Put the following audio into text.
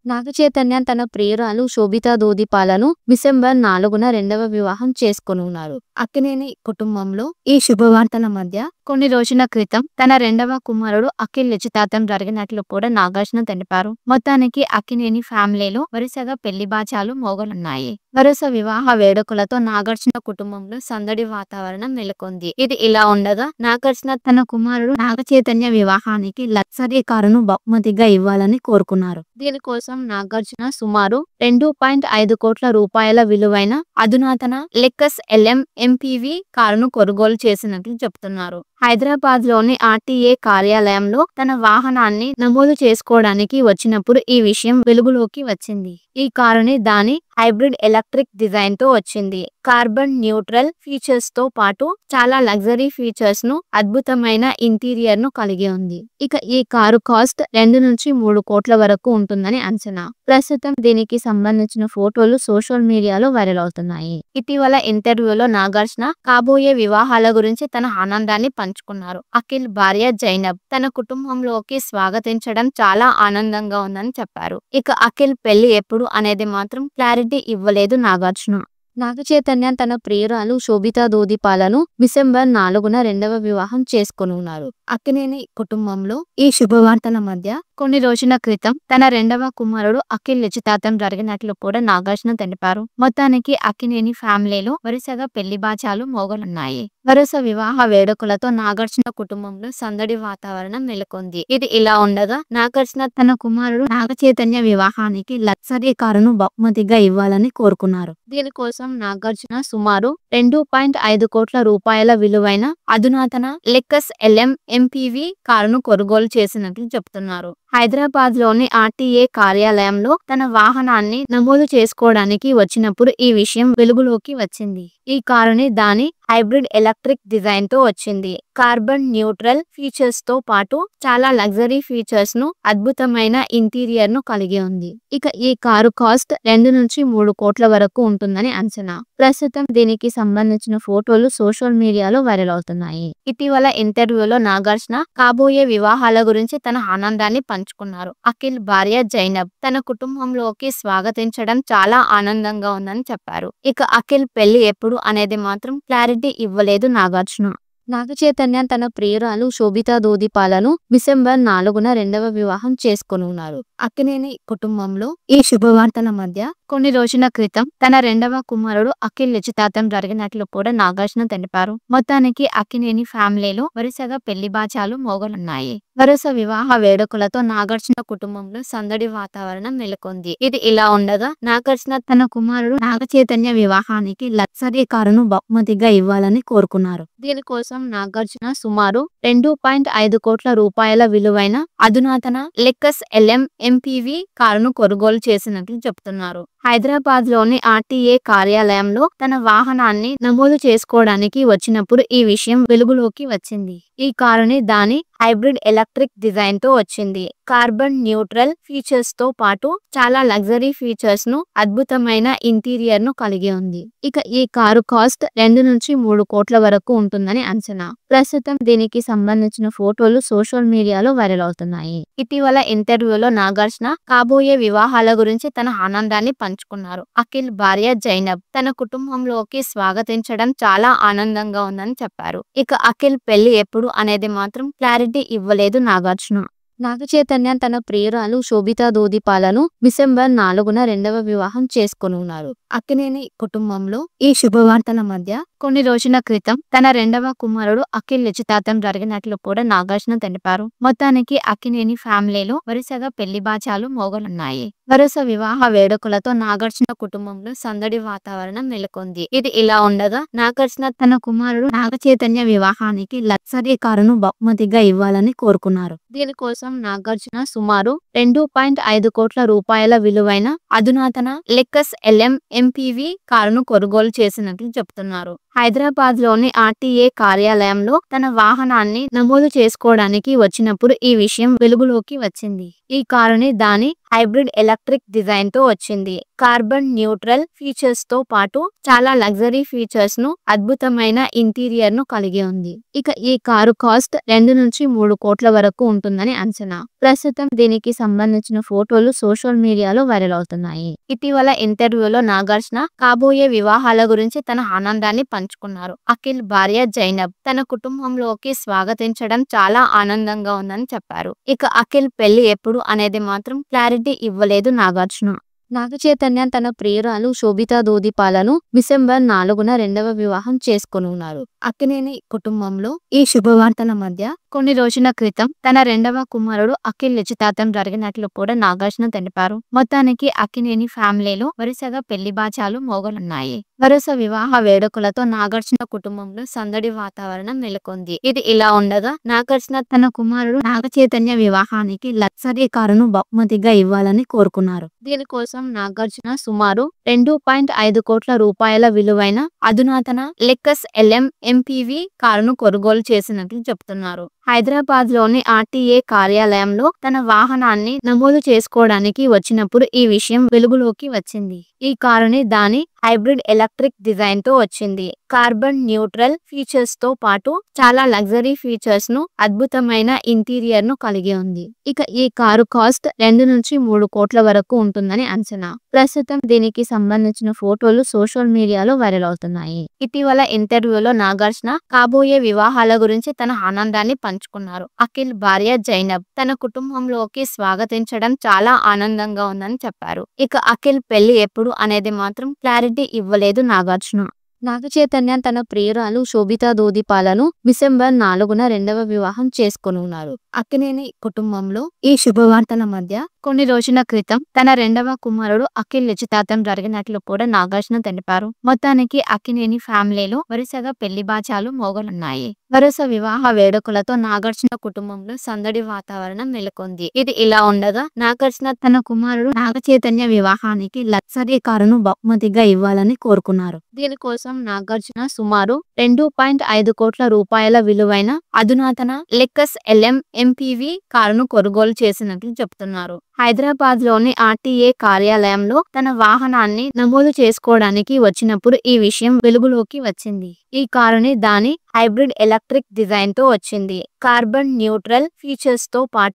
నాగచైతన్య తన ప్రియురాలు శోభితా ధూళిపాలను డిసెంబర్ 4న రెండవ వివాహం చేసుకోనున్నారు. అక్కినేని కుటుంబంలో ఈ శుభవార్తల మధ్య కొన్ని రోజుల క్రితం తన రెండవ కుమారుడు అఖిల్ నిశ్చితార్థం జరిగినట్లు కూడా నాగార్జున తెలిపారు. మొత్తానికి అక్కినేని ఫ్యామిలీలో వరుసగా పెళ్లి బాచాలు మోగనున్నాయి. వరుస వివాహ వేడుకలతో నాగార్జున కుటుంబంలో సందడి వాతావరణం నెలకొంది. ఇది ఇలా ఉండగా నాగార్జున తన కుమారుడు నాగచైతన్య వివాహానికి లగ్జరీ కారును బహుమతిగా ఇవ్వాలని కోరుకున్నారు. దీనికోసం నాగార్జున సుమారు 2.5 కోట్ల రూపాయల విలువైన అధునాతన లెక్సస్ LM MPV కారును కొనుగోలు చేసినట్లు చెబుతున్నారు. హైదరాబాద్ లోని RTA కార్యాలయంలో తన వాహనాన్ని నమోదు చేసుకోవడానికి వచ్చినప్పుడు ఈ విషయం వెలుగులోకి వచ్చింది. ఈ కారుని దాని హైబ్రిడ్ ఎలక్ట్రిక్ డిజైన్ తో వచ్చింది. కార్బన్ న్యూట్రల్ ఫీచర్స్ తో పాటు చాలా లగ్జరీ ఫీచర్స్ ను అద్భుతమైన ఇంటీరియర్ ను కలిగి ఉంది. ఇక ఈ కారు కాస్ట్ 2 నుంచి 3 కోట్ల వరకు ఉంటుందని అంచనా. ప్రస్తుతం దీనికి సంబంధించిన ఫోటోలు సోషల్ మీడియాలో వైరల్ అవుతున్నాయి. ఇటీవల ఇంటర్వ్యూలో నాగార్జున కాబోయే వివాహాల గురించి తన ఆనందాన్ని పంచుకున్నారు. అఖిల్ భార్య జైనబ్ తన కుటుంబంలోకి స్వాగతించడం చాలా ఆనందంగా ఉందని చెప్పారు. ఇక అఖిల్ పెళ్లి ఎప్పుడు అనేది మాత్రం క్లారిటీ ఇవ్వలేదు నాగార్జున. నాగచైతన్య తన ప్రియురాలు శోభితా ధూళిపాలను డిసెంబర్ 4న రెండవ వివాహం చేసుకోనున్నారు. అక్కినేని కుటుంబంలో ఈ శుభవార్తల మధ్య కొన్ని రోజుల క్రితం తన రెండవ కుమారుడు అఖిల్ నిశ్చితార్థం జరిగినట్లు కూడా నాగార్జున తెలిపారు. మొత్తానికి అక్కినేని ఫ్యామిలీలో వరుసగా పెళ్లి బాచాలు మోగనున్నాయి. వరుస వివాహ వేడుకలతో నాగార్జున కుటుంబంలో సందడి వాతావరణం నెలకొంది. ఇది ఇలా ఉండగా నాగార్జున తన కుమారుడు నాగచైతన్య వివాహానికి లగ్జరీ కారును బహుమతిగా ఇవ్వాలని కోరుకున్నారు. దీనికోసం నాగార్జున సుమారు 2.5 కోట్ల రూపాయల విలువైన అధునాతన లెక్సస్ LM MPV కారును కొనుగోలు చేసినట్లు చెబుతున్నారు. హైదరాబాద్ లోని RTA కార్యాలయంలో తన వాహనాన్ని నమోదు చేసుకోవడానికి వచ్చినప్పుడు ఈ విషయం వెలుగులోకి వచ్చింది. ఈ కారుని దాని హైబ్రిడ్ ఎలక్ట్రిక్ డిజైన్ తో వచ్చింది. కార్బన్ న్యూట్రల్ ఫీచర్స్ తో పాటు చాలా లగ్జరీ ఫీచర్స్ ను అద్భుతమైన ఇంటీరియర్ ను కలిగి ఉంది. ఇక ఈ కారు కాస్ట్ 2 నుంచి 3 కోట్ల వరకు ఉంటుందని అంచనా. ప్రస్తుతం దీనికి సంబంధించిన ఫోటోలు సోషల్ మీడియాలో వైరల్ అవుతున్నాయి. ఇటీవల ఇంటర్వ్యూలో నాగార్జున కాబోయే వివాహాల గురించి తన ఆనందాన్ని పంచుకున్నారు. అఖిల్ భార్య జైనబ్ తన కుటుంబంలోకి స్వాగతించడం చాలా ఆనందంగా ఉందని చెప్పారు. ఇక అఖిల్ పెళ్లి ఎప్పుడు అనేది మాత్రం క్లారిటీ ఇవ్వలేదు నాగార్జున. నాగచైతన్య తన ప్రియురాలు శోభితా ధూళిపాలను డిసెంబర్ 4న రెండవ వివాహం చేసుకోనున్నారు. అక్కినేని కుటుంబంలో ఈ శుభవార్తల మధ్య కొన్ని రోజుల క్రితం తన రెండవ కుమారుడు అఖిల్ నిశ్చితార్థం జరిగినట్లు కూడా నాగార్జున తెలిపారు. మొత్తానికి అక్కినేని ఫ్యామిలీలో వరుసగా పెళ్లి బాచాలు మోగనున్నాయి. వరుస వివాహ వేడుకలతో నాగార్జున కుటుంబంలో సందడి వాతావరణం నెలకొంది. ఇది ఇలా ఉండగా నాగార్జున తన కుమారుడు నాగచైతన్య వివాహానికి లగ్జరీ కారును బహుమతిగా ఇవ్వాలని కోరుకున్నారు. దీనికోసం నాగార్జున సుమారు 2.5 కోట్ల రూపాయల విలువైన అధునాతన లెక్సస్ LM MPV కారును కొనుగోలు చేసినట్లు చెబుతున్నారు. హైదరాబాద్ లోని RTA కార్యాలయంలో తన వాహనాన్ని నమోదు చేసుకోవడానికి వచ్చినప్పుడు ఈ విషయం వెలుగులోకి వచ్చింది. ఈ కారుని దాని హైబ్రిడ్ ఎలక్ట్రిక్ డిజైన్ తో వచ్చింది. కార్బన్ న్యూట్రల్ ఫీచర్స్ తో పాటు చాలా లగ్జరీ ఫీచర్స్ ను అద్భుతమైన ఇంటీరియర్ ను కలిగి ఉంది. ఇక ఈ కారు కాస్ట్ 2 నుంచి 3 కోట్ల వరకు ఉంటుందని అంచనా. ప్రస్తుతం దీనికి సంబంధించిన ఫోటోలు సోషల్ మీడియాలో వైరల్ అవుతున్నాయి. ఇటీవల ఇంటర్వ్యూలో నాగార్జున కాబోయే వివాహాల గురించి తన ఆనందాన్ని పంచుకున్నారు. అఖిల్ భార్య జైనబ్ తన కుటుంబంలోకి స్వాగతించడం చాలా ఆనందంగా ఉందని చెప్పారు. ఇక అఖిల్ పెళ్లి ఎప్పుడు అనేది మాత్రం క్లారిటీ ఇవ్వలేదు నాగార్జున. నాగచైతన్య తన ప్రియురాలు శోభితా ధూళిపాలను డిసెంబర్ 4న రెండవ వివాహం చేసుకోనున్నారు. అక్కినేని కుటుంబంలో ఈ శుభవార్తల మధ్య కొన్ని రోజుల క్రితం తన రెండవ కుమారుడు అఖిల్ నిశ్చితార్థం జరిగినట్లు కూడా నాగార్జున తెలిపారు. మొత్తానికి అక్కినేని ఫ్యామిలీలో వరుసగా పెళ్లి బాచాలు మోగనున్నాయి. వరుస వివాహ వేడుకలతో నాగార్జున కుటుంబంలో సందడి వాతావరణం నెలకొంది. ఇది ఇలా ఉండగా నాగార్జున తన కుమారుడు నాగచైతన్య వివాహానికి లగ్జరీ కారును బహుమతిగా ఇవ్వాలని కోరుకున్నారు. దీనికోసం నాగార్జున సుమారు 2.5 కోట్ల రూపాయల విలువైన అధునాతన లెక్సస్ LM MPV కారును కొనుగోలు చేసినట్లు చెబుతున్నారు. హైదరాబాద్ లోని ఆర్టీఏ కార్యాలయంలో తన వాహనాన్ని నమోదు చేసుకోవడానికి వచ్చినప్పుడు ఈ విషయం వెలుగులోకి వచ్చింది. ఈ కారుని దాని హైబ్రిడ్ ఎలక్ట్రిక్ డిజైన్ తో వచ్చింది. కార్బన్ న్యూట్రల్ ఫీచర్స్ తో పాటు చాలా లగ్జరీ ఫీచర్స్ ను, అద్భుతమైన ఇంటీరియర్ ను కలిగి ఉంది. ఇక ఈ కారు కాస్ట్ 2 నుంచి 3 కోట్ల వరకు ఉంటుందని అంచనా. ప్రస్తుతం దీనికి సంబంధించిన ఫోటోలు సోషల్ మీడియాలో వైరల్ అవుతున్నాయి. ఇటీవల ఇంటర్వ్యూలో నాగార్జున కాబోయే వివాహాల గురించి తన ఆనందాన్ని పంచుకున్నారు. అఖిల్ భార్య జైనబ్ తన కుటుంబంలోకి స్వాగతించడం చాలా ఆనందంగా ఉందని చెప్పారు. ఇక అఖిల్ పెళ్లి ఎప్పుడు అనేది మాత్రం క్లారిటీ ఇవ్వలేదు నాగార్జున. నాగచైతన్య తన ప్రియురాలు శోభితా దూదిపాలను డిసెంబర్ 4న రెండవ వివాహం చేసుకోనున్నారు. అక్కినేని కుటుంబంలో ఈ శుభవార్తల మధ్య కొన్ని రోజుల క్రితం తన రెండవ కుమారుడు అఖిల్ నిశ్చితార్థం జరిగినట్లు కూడా నాగార్జున తెలిపారు. మొత్తానికి అక్కినేని ఫ్యామిలీలో వరుసగా పెళ్లి బాచాలు మోగనున్నాయి. వరుస వివాహ వేడుకలతో నాగార్జున కుటుంబంలో సందడి వాతావరణం నెలకొంది. ఇది ఇలా ఉండగా నాగార్జున తన కుమారుడు నాగచైతన్య వివాహానికి లగ్జరీ కారును బహుమతిగా ఇవ్వాలని కోరుకున్నారు. దీనికోసం నాగార్జున సుమారు 2.5 కోట్ల రూపాయల విలువైన అధునాతన లెక్సస్ LM MPV కారును కొనుగోలు చేసినట్లు చెబుతున్నారు. హైదరాబాద్ లోని ఆర్టీఏ కార్యాలయంలో తన వాహనాన్ని నమోదు చేసుకోవడానికి వచ్చినప్పుడు ఈ విషయం వెలుగులోకి వచ్చింది. ఈ కారుని దాని హైబ్రిడ్ ఎలక్ట్రిక్ డిజైన్ తో వచ్చింది. కార్బన్ న్యూట్రల్ ఫీచర్స్ తో పాటు చాలా లగ్జరీ ఫీచర్స్ ను, అద్భుతమైన ఇంటీరియర్ ను కలిగి ఉంది. ఇక ఈ కారు కాస్ట్ 2 నుంచి 3 కోట్ల వరకు ఉంటుందని అంచనా. ప్రస్తుతం దీనికి సంబంధించిన ఫోటోలు సోషల్ మీడియాలో వైరల్ అవుతున్నాయి. ఇటీవల ఇంటర్వ్యూలో నాగార్జున కాబోయే వివాహాల గురించి తన ఆనందాన్ని పంచుకున్నారు. అఖిల్ భార్య జైనబ్ తన కుటుంబంలోకి స్వాగతించడం చాలా ఆనందంగా ఉందని చెప్పారు. ఇక అఖిల్ పెళ్లి ఎప్పుడు అనేది మాత్రం క్లారిటీ ఇవ్వలేదు నాగార్జున. నాగచైతన్య తన ప్రియురాలు శోభితా దూదిపాలను డిసెంబర్ 4న రెండవ వివాహం చేసుకోనున్నారు. అక్కినేని కుటుంబంలో ఈ శుభవార్తల మధ్య కొన్ని రోజుల క్రితం తన రెండవ కుమారుడు అఖిల్ నిశ్చితార్థం జరిగినట్లు కూడా నాగార్జున తెలిపారు. మొత్తానికి అక్కినేని ఫ్యామిలీలో వరుసగా పెళ్లి బాచాలు మోగనున్నాయి. వరుస వివాహ వేడుకలతో నాగార్జున కుటుంబంలో సందడి వాతావరణం నెలకొంది. ఇది ఇలా ఉండగా నాగార్జున తన కుమారుడు నాగచైతన్య వివాహానికి లగ్జరీ కారును బహుమతిగా ఇవ్వాలని కోరుకున్నారు. దీనికోసం నాగార్జున సుమారు 2.5 కోట్ల రూపాయల విలువైన అధునాతన లెక్సస్ LM MPV కారును కొనుగోలు చేసినట్లు చెబుతున్నారు. హైదరాబాద్ లోని ఆర్టీఏ కార్యాలయంలో తన వాహనాన్ని నమోదు చేసుకోవడానికి వచ్చినప్పుడు ఈ విషయం వెలుగులోకి వచ్చింది. ఈ కారుని దాని హైబ్రిడ్ ఎలక్ట్రిక్ డిజైన్ తో వచ్చింది. కార్బన్ న్యూట్రల్ ఫీచర్స్ తో పాటు